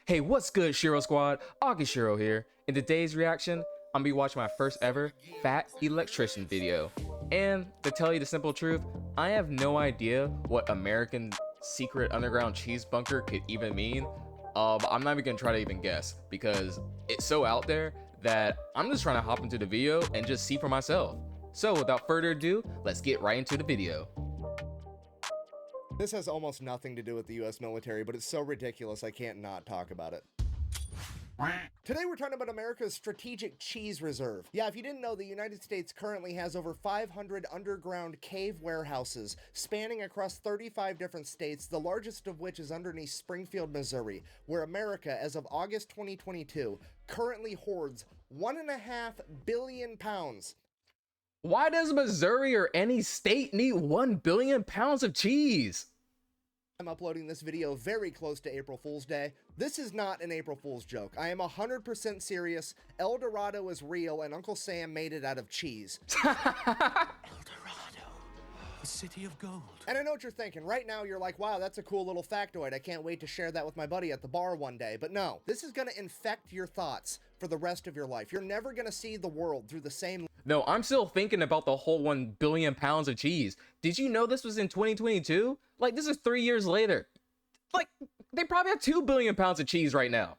Hey, what's good, Shiro Squad? Shiro here. In today's reaction, I'm gonna be watching my first ever Fat Electrician video. And to tell you the simple truth, I have no idea what American secret underground cheese bunker could even mean. I'm not even gonna try to even guess because it's so out there that I'm just trying to hop into the video and just see for myself. So without further ado, let's get right into the video. This has almost nothing to do with the US military, but it's so ridiculous I can't not talk about it. Today we're talking about America's strategic cheese reserve. Yeah, if you didn't know, the United States currently has over 500 underground cave warehouses spanning across 35 different states, the largest of which is underneath Springfield, Missouri, where America, as of August 2022, currently hoards 1.5 billion pounds. Why does Missouri or any state need 1 billion pounds of cheese? I'm uploading this video very close to April Fool's Day. This is not an April Fool's joke. I am 100% serious. El Dorado is real, and Uncle Sam made it out of cheese. El Dorado, the city of gold. And I know what you're thinking. Right now, you're like, wow, that's a cool little factoid. I can't wait to share that with my buddy at the bar one day. But no, this is going to infect your thoughts for the rest of your life. You're never going to see the world through the same... No, I'm still thinking about the whole 1 billion pounds of cheese. Did you know this was in 2022? Like, this is 3 years later. Like, they probably have 2 billion pounds of cheese right now.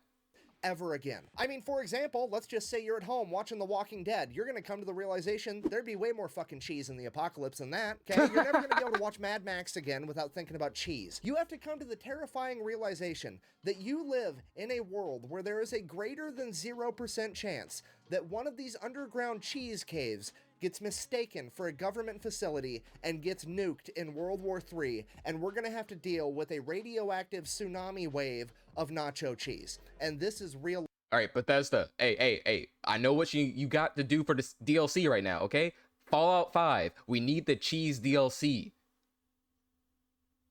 Ever again. I mean, for example, let's just say you're at home watching The Walking Dead. You're gonna come to the realization there'd be way more fucking cheese in the apocalypse than that, okay? You're never gonna be able to watch Mad Max again without thinking about cheese. You have to come to the terrifying realization that you live in a world where there is a greater than 0% chance that one of these underground cheese caves gets mistaken for a government facility and gets nuked in World War III, and we're gonna have to deal with a radioactive tsunami wave of nacho cheese. And this is real. All right, Bethesda, hey, I know what you got to do for this DLC right now, okay? Fallout 5, we need the cheese DLC.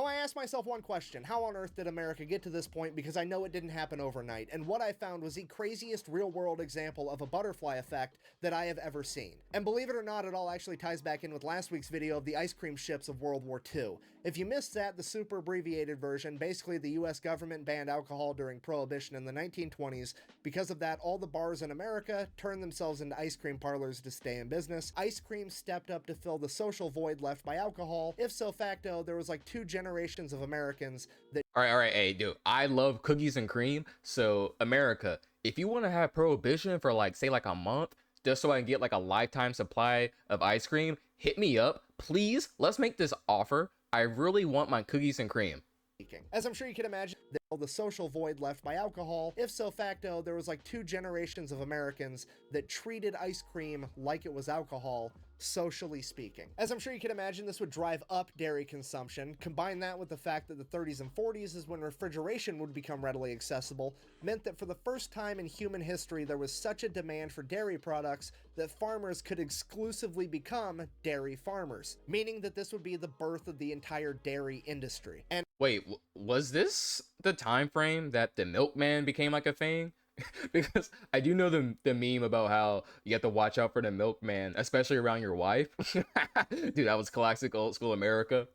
I asked myself one question: how on earth did America get to this point? Because I know it didn't happen overnight, and what I found was the craziest real-world example of a butterfly effect that I have ever seen. And believe it or not, it all actually ties back in with last week's video of the ice cream ships of World War II. If you missed that, the super abbreviated version, basically the US government banned alcohol during Prohibition in the 1920s. Because of that, all the bars in America turned themselves into ice cream parlors to stay in business. Ice cream stepped up to fill the social void left by alcohol. If so facto, there was like 2 generations of Americans that... All right, hey, dude, I love cookies and cream, so America, if you want to have Prohibition for like, say like a month, just so I can get like a lifetime supply of ice cream, hit me up, please. Let's make this offer. I really want my cookies and cream. As I'm sure you can imagine, the social void left by alcohol. If so facto, there was like 2 generations of Americans that treated ice cream like it was alcohol, socially speaking. As I'm sure you can imagine, this would drive up dairy consumption. Combine that with the fact that the 30s and 40s is when refrigeration would become readily accessible, meant that for the first time in human history, there was such a demand for dairy products that farmers could exclusively become dairy farmers, meaning that this would be the birth of the entire dairy industry. And wait, was this the time frame that the milkman became like a thing? Because I do know the meme about how you have to watch out for the milkman, especially around your wife. Dude, that was classic old school America.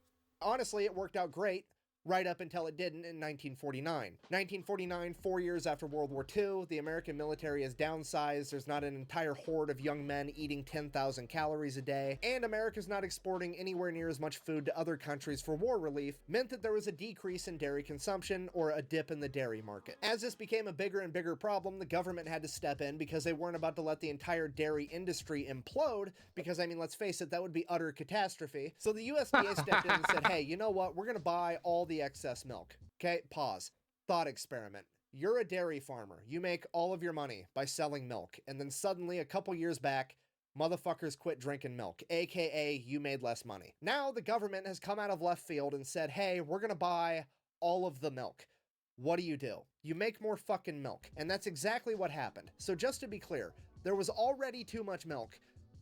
Honestly, it worked out great. Right up until it didn't in 1949. 1949, 4 years after World War II, the American military is downsized, there's not an entire horde of young men eating 10,000 calories a day, and America's not exporting anywhere near as much food to other countries for war relief, meant that there was a decrease in dairy consumption, or a dip in the dairy market. As this became a bigger and bigger problem, the government had to step in because they weren't about to let the entire dairy industry implode, because, I mean, let's face it, that would be utter catastrophe. So the USDA stepped in and said, hey, you know what, we're gonna buy all the excess milk. Okay, pause. Thought experiment. You're a dairy farmer. You make all of your money by selling milk. And then suddenly, a couple years back, motherfuckers quit drinking milk, aka you made less money. Now the government has come out of left field and said, hey, we're gonna buy all of the milk. What do? You make more fucking milk. And that's exactly what happened. So just to be clear, there was already too much milk.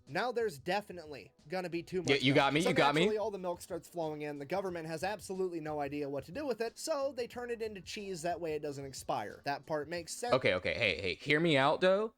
Now there's definitely gonna be too much. Yeah, you got me, so you got me. all the milk starts flowing in. The government has absolutely no idea what to do with it, so they turn it into cheese. That way it doesn't expire. That part makes sense. Okay, hey, hear me out though.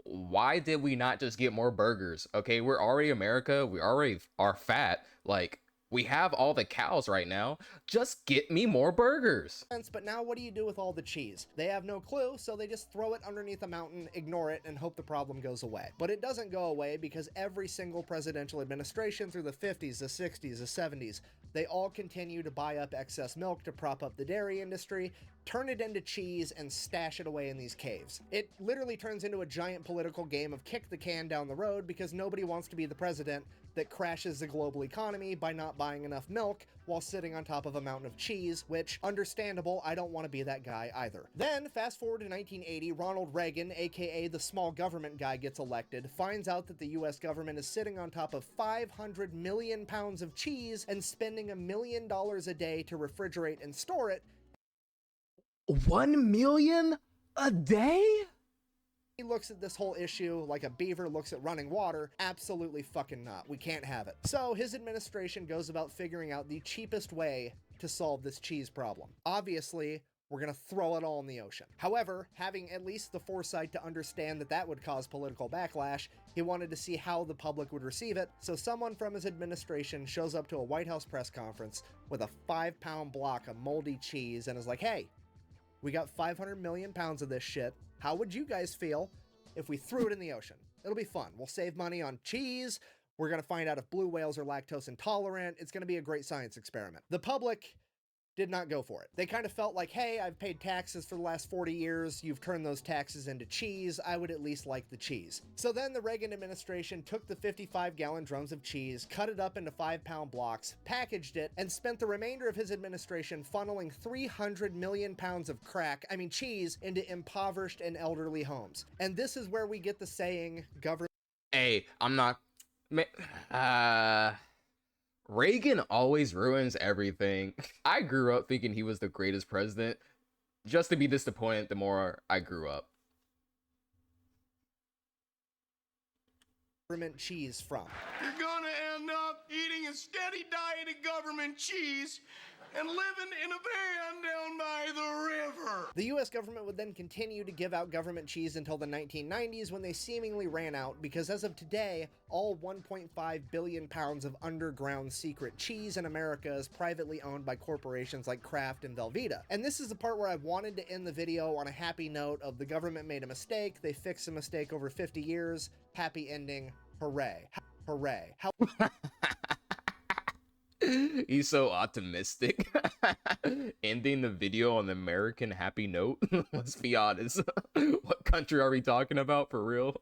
Why did we not just get more burgers? Okay, we're already America. We already are fat. Like, We have all the cows right now. Just get me more burgers. But now what do you do with all the cheese? They have no clue, so they just throw it underneath a mountain, ignore it, and hope the problem goes away. But it doesn't go away because every single presidential administration through the 50s, the 60s, the 70s, they all continue to buy up excess milk to prop up the dairy industry, turn it into cheese, and stash it away in these caves. It literally turns into a giant political game of kick the can down the road because nobody wants to be the president that crashes the global economy by not buying enough milk while sitting on top of a mountain of cheese, which, understandable, I don't want to be that guy either. Then, fast forward to 1980, Ronald Reagan, aka the small government guy, gets elected, finds out that the US government is sitting on top of 500 million pounds of cheese and spending $1 million a day to refrigerate and store it. 1 million a day? He looks at this whole issue like a beaver looks at running water. Absolutely fucking not. We can't have it. So his administration goes about figuring out the cheapest way to solve this cheese problem. Obviously, we're gonna throw it all in the ocean. However, having at least the foresight to understand that that would cause political backlash, he wanted to see how the public would receive it, so someone from his administration shows up to a White House press conference with a 5-pound block of moldy cheese and is like, hey, we got 500 million pounds of this shit. How would you guys feel if we threw it in the ocean? It'll be fun. We'll save money on cheese. We're going to find out if blue whales are lactose intolerant. It's going to be a great science experiment. The public did not go for it. They kind of felt like, hey, I've paid taxes for the last 40 years. You've turned those taxes into cheese. I would at least like the cheese. So then the Reagan administration took the 55-gallon drums of cheese, cut it up into 5-pound blocks, packaged it, and spent the remainder of his administration funneling 300 million pounds of cheese into impoverished and elderly homes. And this is where we get the saying, government... Hey, I'm not... Reagan always ruins everything. I grew up thinking he was the greatest president, just to be disappointed the more I grew up. Government cheese from. You're gonna end up eating a steady diet of government cheese and living in a van down by the river. The US government would then continue to give out government cheese until the 1990s when they seemingly ran out because as of today, all 1.5 billion pounds of underground secret cheese in America is privately owned by corporations like Kraft and Velveeta. And this is the part where I wanted to end the video on a happy note of the government made a mistake, they fixed a mistake over 50 years, happy ending, hooray. Hooray. He's so optimistic. Ending the video on the American happy note. Let's be honest. What country are we talking about for real?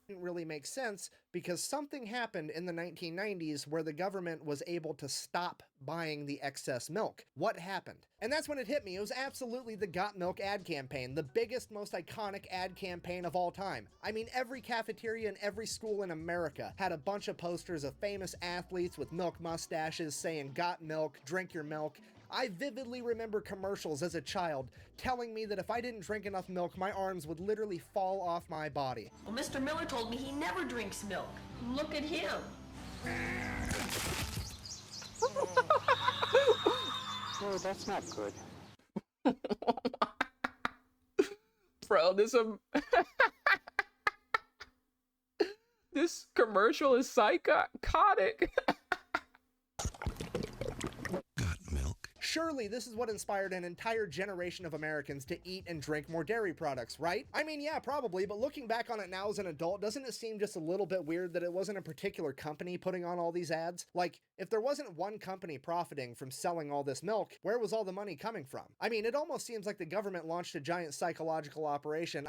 Didn't really make sense because something happened in the 1990s where the government was able to stop buying the excess milk. What happened? And that's when it hit me. It was absolutely the Got Milk ad campaign, the biggest, most iconic ad campaign of all time. I mean, every cafeteria and every school in America had a bunch of posters of famous athletes with milk mustaches saying, "Got milk, drink your milk." I vividly remember commercials as a child telling me that if I didn't drink enough milk, my arms would literally fall off my body. Well, Mr. Miller told me he never drinks milk. Look at him. No, that's not good. Bro, this commercial is psychotic. Surely this is what inspired an entire generation of Americans to eat and drink more dairy products, right? I mean, yeah, probably, but looking back on it now as an adult, doesn't it seem just a little bit weird that it wasn't a particular company putting on all these ads? Like, if there wasn't one company profiting from selling all this milk, where was all the money coming from? I mean, it almost seems like the government launched a giant psychological operation,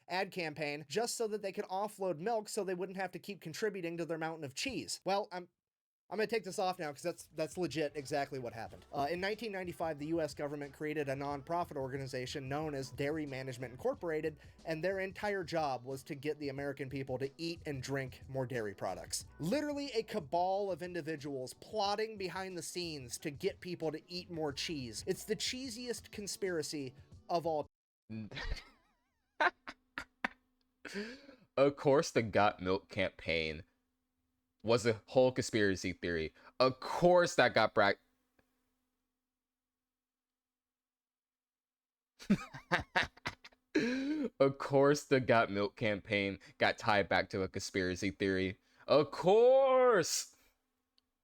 ad campaign, just so that they could offload milk so they wouldn't have to keep contributing to their mountain of cheese. Well, I'm gonna take this off now because that's legit exactly what happened. In 1995, the US government created a non-profit organization known as Dairy Management Incorporated, and their entire job was to get the American people to eat and drink more dairy products. Literally a cabal of individuals plotting behind the scenes to get people to eat more cheese. It's the cheesiest conspiracy of all. Of course, the Got Milk campaign was a whole conspiracy theory. Of course that got Of course the Got Milk campaign got tied back to a conspiracy theory. Of course!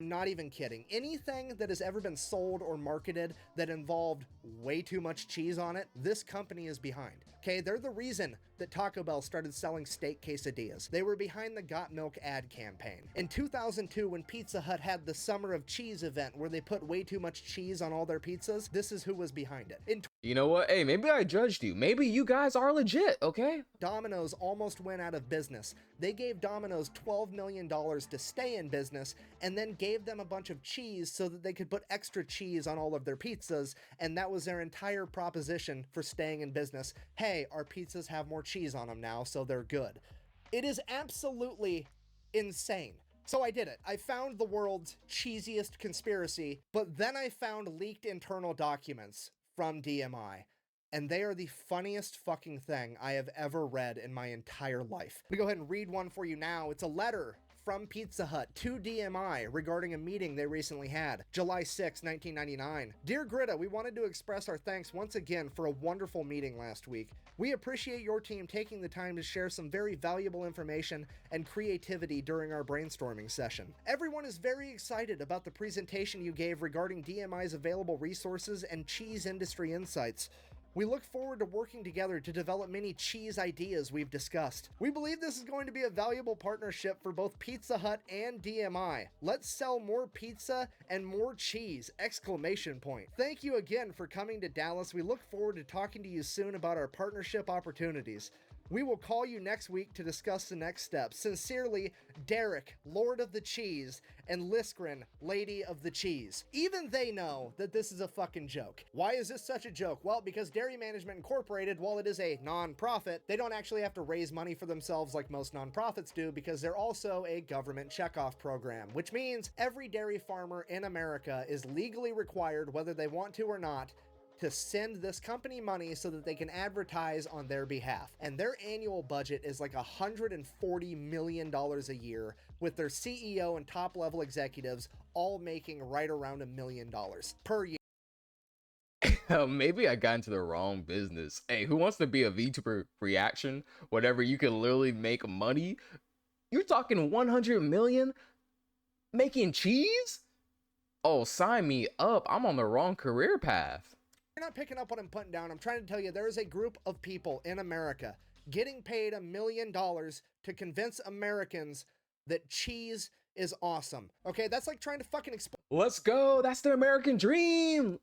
I'm not even kidding. Anything that has ever been sold or marketed that involved way too much cheese on it, this company is behind. Okay, they're the reason that Taco Bell started selling steak quesadillas. They were behind the Got Milk ad campaign. In 2002, when Pizza Hut had the Summer of Cheese event where they put way too much cheese on all their pizzas, this is who was behind it. In You know what? Hey, maybe I judged you. Maybe you guys are legit, okay? Domino's almost went out of business. They gave Domino's $12 million to stay in business and then gave them a bunch of cheese so that they could put extra cheese on all of their pizzas, and that was their entire proposition for staying in business. Hey, our pizzas have more cheese on them now, so they're good. It is absolutely insane. So I did it. I found the world's cheesiest conspiracy, but then I found leaked internal documents from DMI. And they are the funniest fucking thing I have ever read in my entire life. I'm gonna go ahead and read one for you now. It's a letter from Pizza Hut to DMI regarding a meeting they recently had. July 6, 1999. Dear Greta, we wanted to express our thanks once again for a wonderful meeting last week. We appreciate your team taking the time to share some very valuable information and creativity during our brainstorming session. Everyone is very excited about the presentation you gave regarding DMI's available resources and cheese industry insights. We look forward to working together to develop many cheese ideas we've discussed. We believe this is going to be a valuable partnership for both Pizza Hut and DMI. Let's sell more pizza and more cheese! Exclamation point. Thank you again for coming to Dallas. We look forward to talking to you soon about our partnership opportunities. We will call you next week to discuss the next steps. Sincerely, Derek, Lord of the Cheese, and Liskrin, Lady of the Cheese. Even they know that this is a fucking joke. Why is this such a joke? Well, because Dairy Management Incorporated, while it is a non-profit, they don't actually have to raise money for themselves like most non-profits do, because they're also a government checkoff program, which means every dairy farmer in America is legally required, whether they want to or not, to send this company money so that they can advertise on their behalf. And their annual budget is like $140 million a year, with their CEO and top level executives all making right around $1 million per year. Maybe I got into the wrong business. Hey, who wants to be a VTuber reaction? Whatever, you can literally make money. You're talking 100 million making cheese? Oh, sign me up. I'm on the wrong career path. You're not picking up what I'm putting down. I'm trying to tell you there is a group of people in America getting paid $1 million to convince Americans that cheese is awesome. Okay, that's like trying to fucking explain. Let's go. That's the American dream.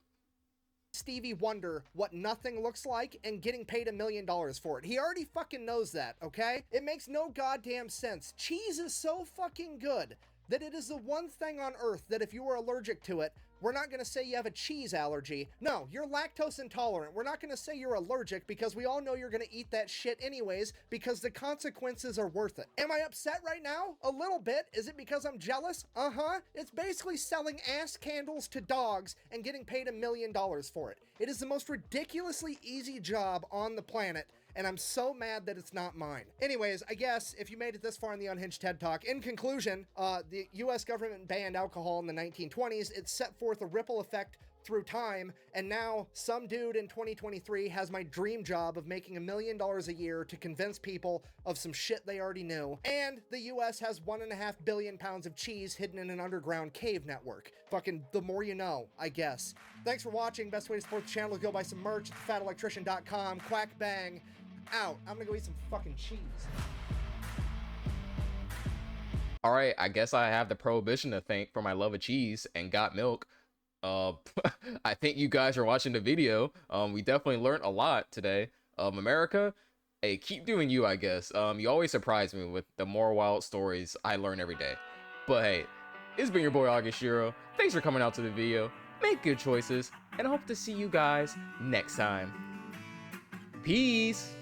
Stevie Wonder what nothing looks like and getting paid $1 million for it. He already fucking knows that, okay? It makes no goddamn sense. Cheese is so fucking good that it is the one thing on earth that if you were allergic to it, we're not going to say you have a cheese allergy. No, you're lactose intolerant. We're not going to say you're allergic because we all know you're going to eat that shit anyways because the consequences are worth it. Am I upset right now? A little bit. Is it because I'm jealous? Uh-huh. It's basically selling ass candles to dogs and getting paid $1 million for it. It is the most ridiculously easy job on the planet, and I'm so mad that it's not mine. Anyways, I guess if you made it this far in the Unhinged TED Talk, in conclusion, the US government banned alcohol in the 1920s. It set forth a ripple effect through time, and now some dude in 2023 has my dream job of making $1 million a year to convince people of some shit they already knew. And the US has 1.5 billion pounds of cheese hidden in an underground cave network. Fucking the more you know, I guess. Thanks for watching. Best way to support the channel is go buy some merch at thefatelectrician.com. Quack bang. Out. I'm gonna go eat some fucking cheese. All right, I guess I have the prohibition to thank for my love of cheese and Got Milk. I think you guys are watching the video. We definitely learned a lot today. America, hey, keep doing you, I guess. You always surprise me with the more wild stories I learn every day. But hey, it's been your boy Agishiro. Thanks for coming out to the video. Make good choices, and I hope to see you guys next time. Peace.